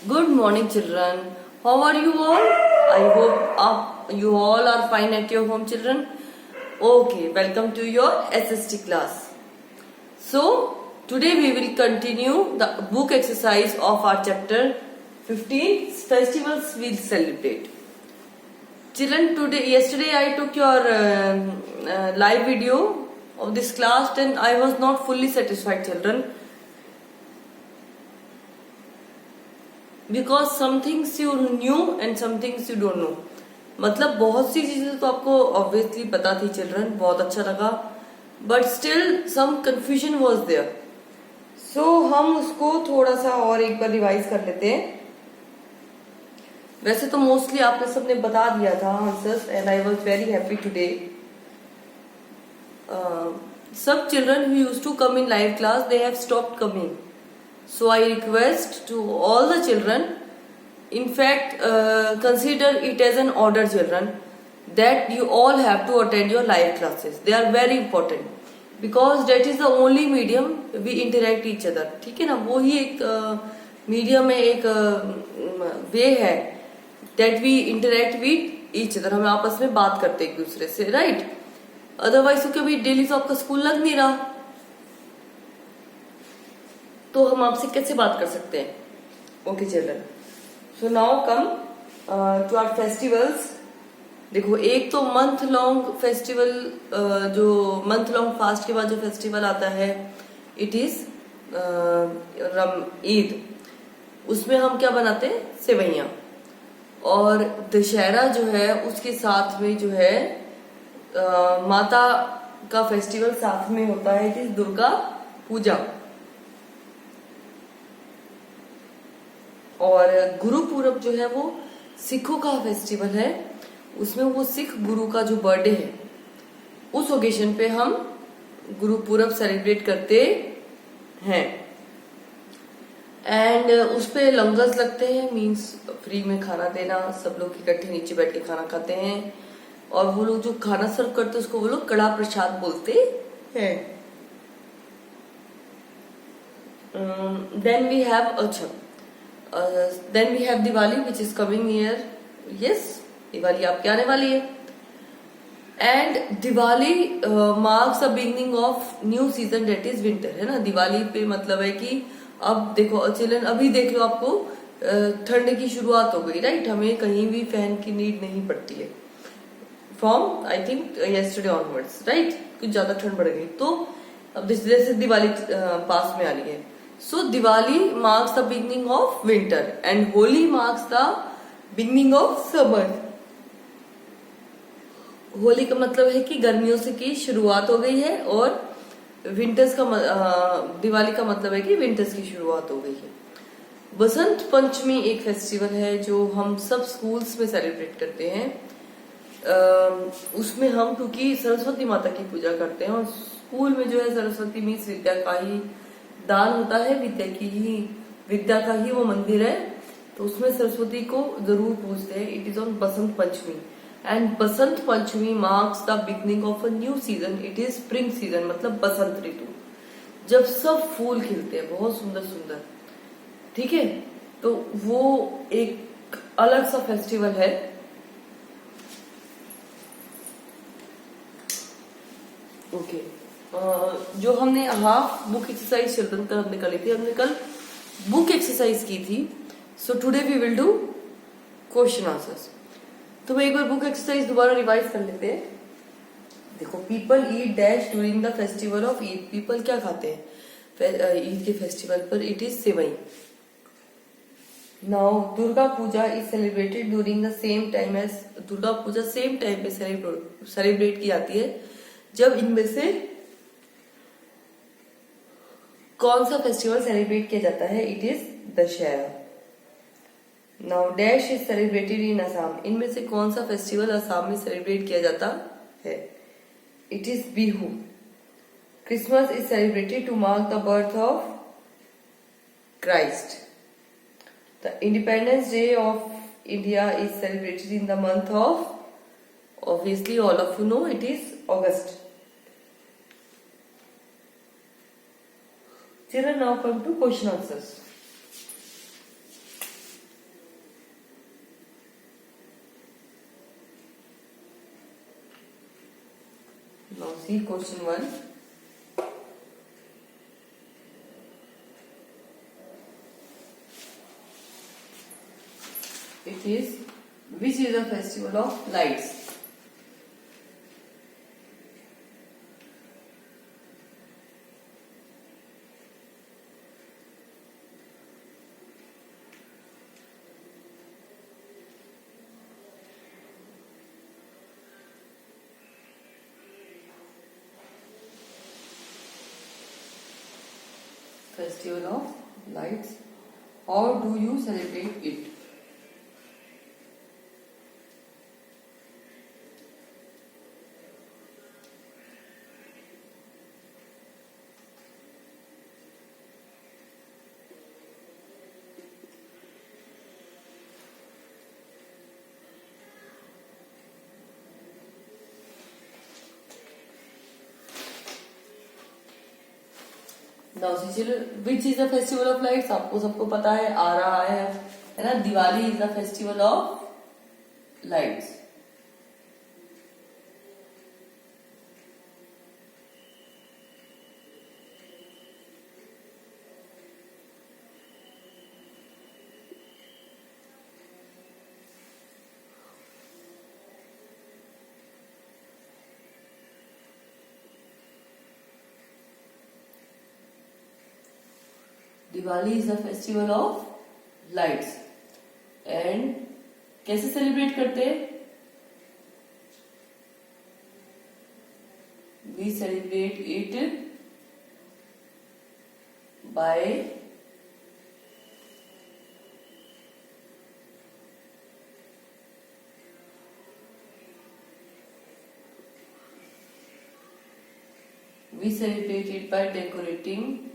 Good morning, children. How are you all? I hope you all are fine at your home, children. Okay, welcome to your SST class. So, today we will continue the book exercise of our chapter 15, Festivals We'll Celebrate. Children, yesterday I took your live video of this class and I was not fully satisfied, children. Because some things you knew and some things you don't know. मतलब बहुत सी चीजें तो आपको obviously पता थी children, बहुत अच्छा लगा, but still some confusion was there. So हम उसको थोड़ा सा और एक बार रिवाइज कर लेते हैं. वैसे तो मोस्टली आपने सबने बता दिया था answers and I was very happy today. सब children who used to come in live class they have stopped coming. So I request to all the children, in fact consider it as an order, children, that you all have to attend your live classes. They are very important because that is the only medium we interact each other. ठीक है ना, वो ही एक medium है, एक वे है that we interact with each other. हम आपस में बात करते एक दूसरे से, राइट? अदरवाइज तो कभी डेली तो आपका स्कूल लग नहीं रहा, तो हम आपसे कैसे बात कर सकते हैं? Okay children, so now come to our festivals. देखो, एक तो मंथ लॉन्ग फेस्टिवल, जो मंथ लॉन्ग फास्ट के बाद जो फेस्टिवल आता है, इट इज ईद. उसमें हम क्या बनाते हैं? सेवैयां. और दशहरा जो है उसके साथ में जो है माता का फेस्टिवल साथ में होता है, इट इज दुर्गा पूजा. और गुरु पूरब जो है वो सिखों का फेस्टिवल है. उसमें वो सिख गुरु का जो बर्थडे है, उस ओकेजन पे हम गुरु पूरब सेलिब्रेट करते हैं. एंड उस पे लंगर्स लगते हैं, मींस फ्री में खाना देना, सब लोग इकट्ठे नीचे बैठ के खाना खाते हैं. और वो लोग जो खाना सर्व करते हैं उसको वो लोग कड़ा प्रसाद बोलते हैं. Then we have then we have Diwali which is coming near. Yes, Diwali आपके आने वाली है. And Diwali marks the beginning of new season, that is winter, है ना. दिवाली पे मतलब है कि अब देखो चिल्ड्रन, अभी देख लो आपको ठंड की शुरुआत हो गई, राइट? हमें कहीं भी फैन की नीड नहीं पड़ती है from I think yesterday onwards, right? कुछ ज्यादा ठंड बढ़ गई तो अब जैसे दिवाली पास में आ रही है. So Diwali marks the beginning of winter and Holi marks the beginning of summer. Holi का मतलब है कि गर्मियों से की शुरुआत हो गई है, और विंटर्स का दिवाली का मतलब है कि विंटर्स की शुरुआत हो गई है. बसंत पंचमी एक फेस्टिवल है जो हम सब स्कूल्स में सेलिब्रेट करते हैं. उसमें हम क्योंकि सरस्वती माता की पूजा करते हैं, और स्कूल में जो है सरस्वती मीन्स विद्या का ही दान होता है, विद्या का ही वो मंदिर है, तो उसमें सरस्वती को जरूर पूजते हैं. It is on Basant Panchami and Basant Panchami marks the beginning of a new season. It is spring season, मतलब बसंत ऋतु, जब सब फूल खिलते हैं बहुत सुंदर सुंदर. ठीक है, तो वो एक अलग सा फेस्टिवल है. ओके, जो हमने हाफ बुक एक्सरसाइज चिल्ड्रन का हमने करी थी, हमने कल बुक एक्सरसाइज की थी. So today we will do question answers. तो मैं एक बार बुक एक्सरसाइज दोबारा रिवाइज कर लेते हैं. देखो, people eat dash during the festival of Eid. People क्या खाते हैं ईद के फेस्टिवल पर? It is sevai. Now Durga Puja is celebrated during the same time as. Durga Puja same time पे सेलिब्रेट की जाती है. जब इनमें से कौन सा फेस्टिवल सेलिब्रेट किया जाता है? It is Dussehra. Now dash is celebrated इन असम. इनमें से कौन सा फेस्टिवल असम में सेलिब्रेट किया जाता है? It is Bihu. Christmas is celebrated to mark the birth of Christ. The Independence Day of India is celebrated in the month of, obviously all of you know, it is August. Children, now come to question answers. see question 1. It is, which is the festival of lights? Festival of lights. How do you celebrate it? Now see children, which is the festival of lights? आपको सबको पता है, आ रहा है ना? Diwali is the festival of lights. Diwali is the festival of lights. And कैसे celebrate करते हैं? We celebrate it by decorating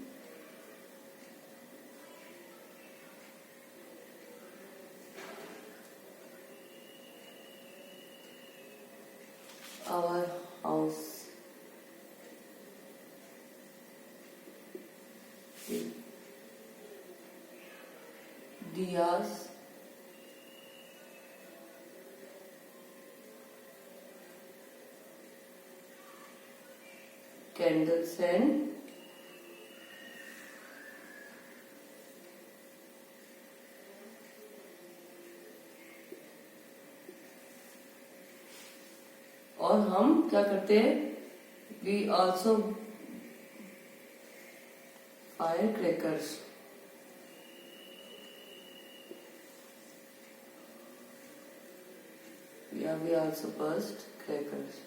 our house with diyas, candles and और हम क्या करते हैं? We also fire crackers. Yeah, we also burst crackers.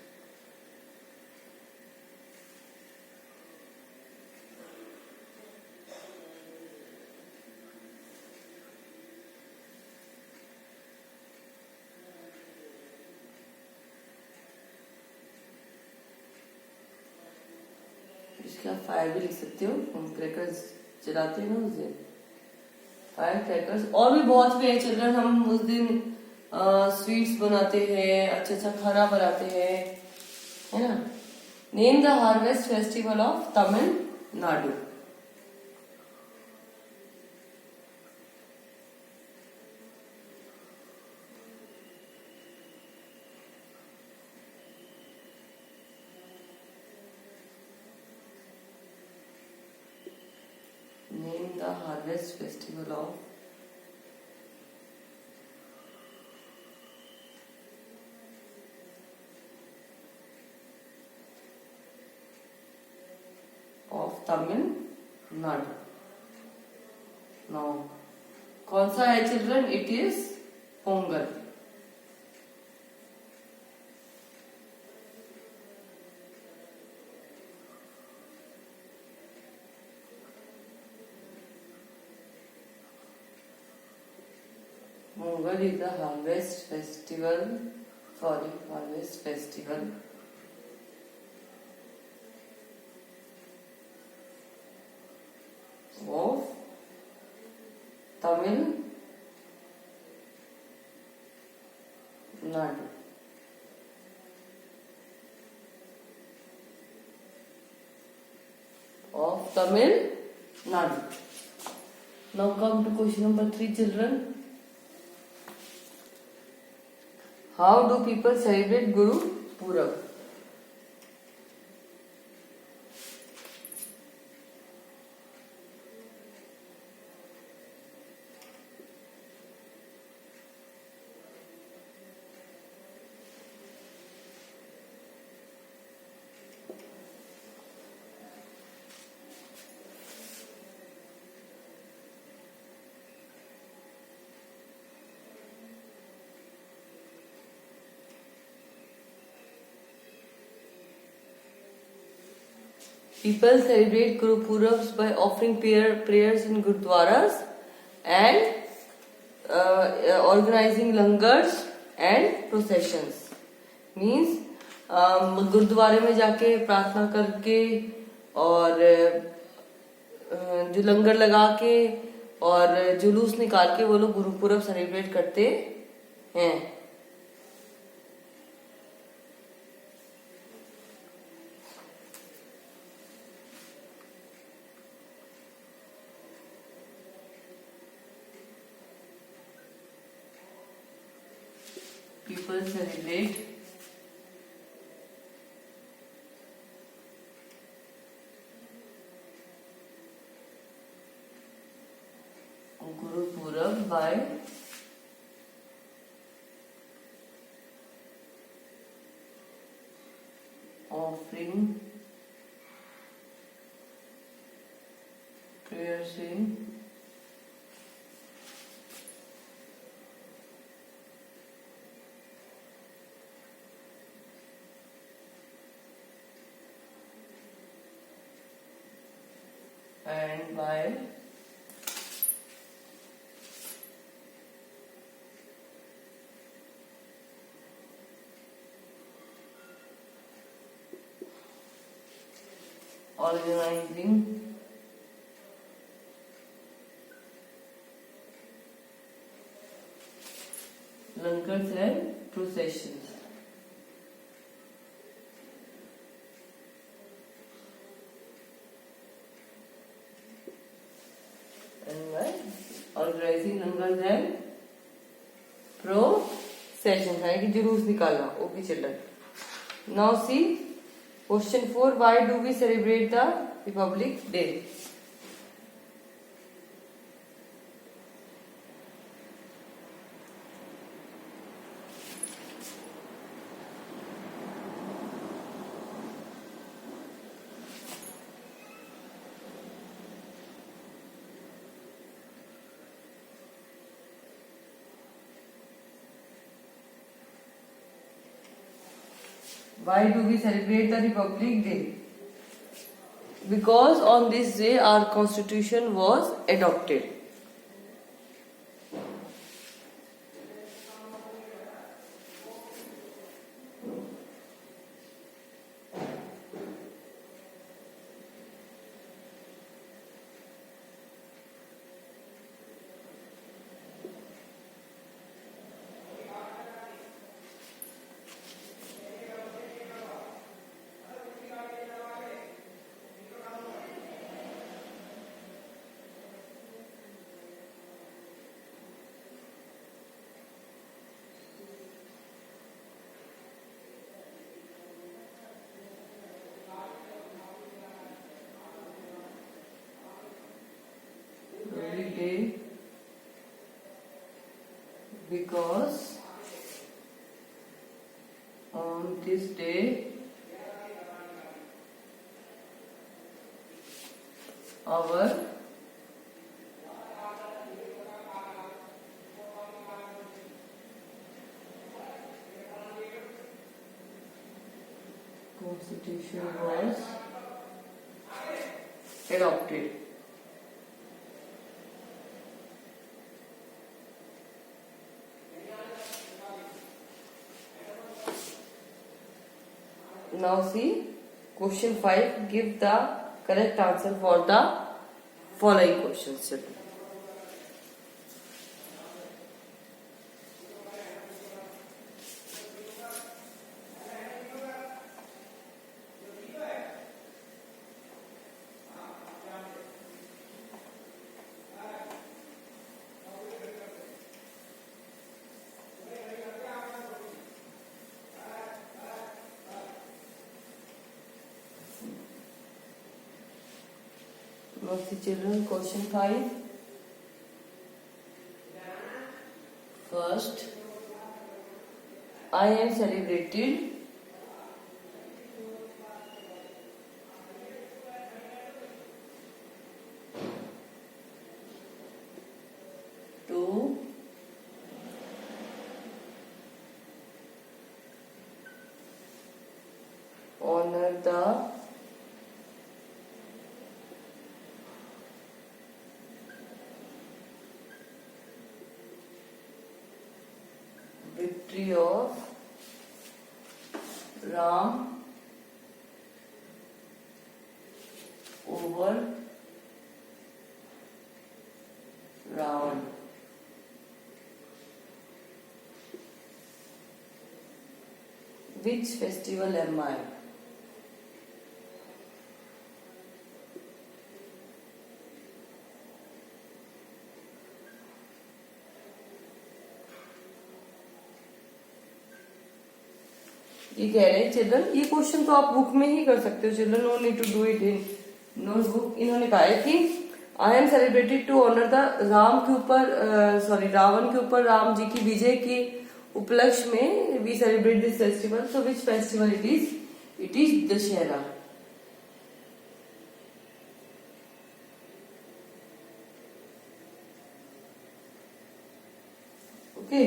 इसका fire भी लिख सकते हो, हम क्रैकर्स जलाते हैं ना उस दिन, फायर क्रैकर्स. और भी बहुत वे हैं चिल्ड्रन, हम उस दिन स्वीट्स बनाते हैं, अच्छा अच्छा खाना बनाते हैं, है ना? Name the harvest festival of Tamil Nadu. Name the harvest festival of Tamil Nadu. Now, कौन सा है children? It is Pongal. Pongal is the harvest festival of Tamil Nadu. Of Tamil Nadu. Now come to question number 3, children. How do people celebrate Guru Purab? People celebrate Guru Purabs by offering prayers in gurdwaras and organizing langars and processions. Means गुरुद्वारे में जाके प्रार्थना करके और जो लंगर लगा के और जुलूस निकाल के वो लोग गुरुपुरब सेलिब्रेट करते हैं. People celebrate Guru Purab by offering prayers in and by organizing langars and processions. And by organizing langars and processions, यानी कि जुलूस निकालना, okay children. Now see question 4. Why do we celebrate the Republic Day? Why do we celebrate the Republic Day? Because on this day our constitution was adopted. Day because on this day our constitution was adopted. Now see question 5. Give the correct answer for the following questions. Now see children, question 5. First, I am celebrated to honor the Victory of Ram over Ravan. Which festival am I? ये कह रहे हैं children, ये question तो आप book में ही कर सकते हो children, no need to do it in notebook. इन्होंने कहा है कि I am celebrated to honour the Ram के ऊपर रावण के ऊपर राम जी की विजय की उपलक्ष्य में we celebrate this festival. So which festival it is? It is Dussehra. Okay,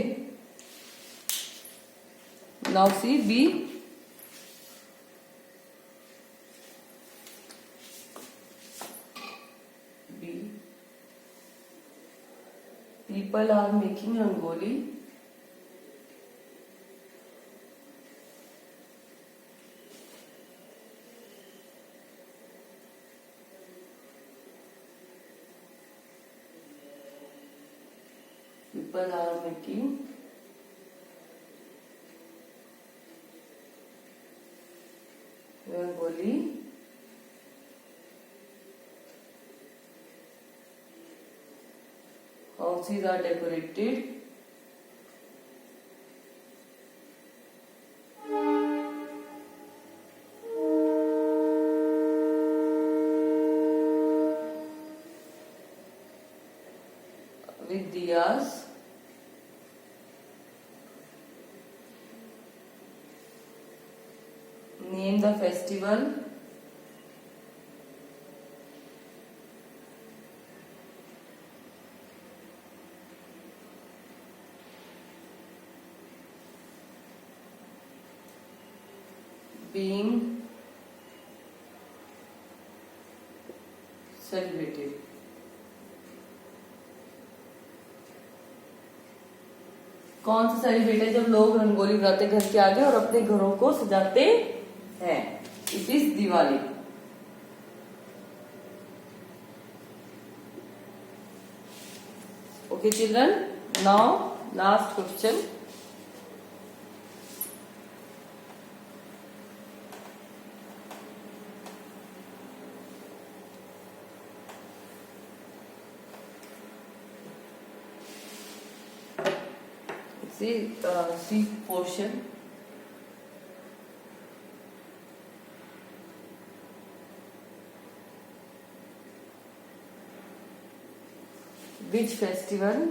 now see B. B. People are making rangoli rangoli houses are decorated with diyas. Name the festival. Being celebrated. कौन सा celebrate है? जब लोग रंगोली बनाते घर के आगे और अपने घरों को सजाते हैं। It is Diwali. Okay children, now last question. See portion. Which festival?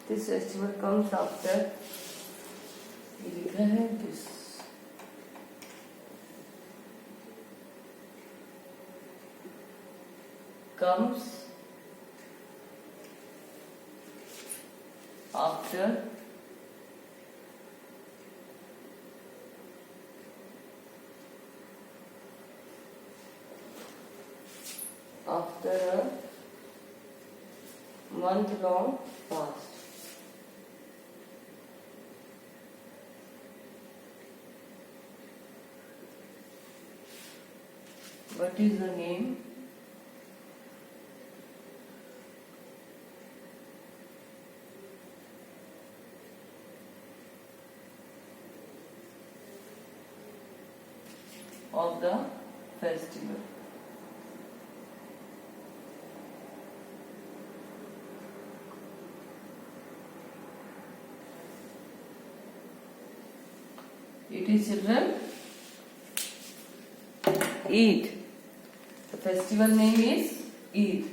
This festival comes after. ये लिखा है this. Comes after a month-long fast. What is the name of the festival? It is children Eid. The festival name is Eid.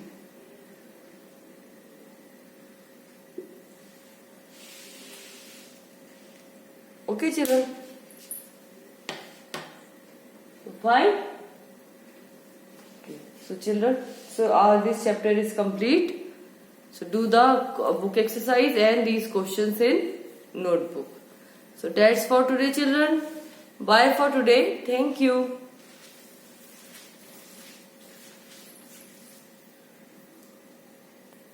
Okay children. Fine. Okay. So children, this chapter is complete. So do the book exercise and these questions in notebook. So that's for today children. Bye for today. Thank you.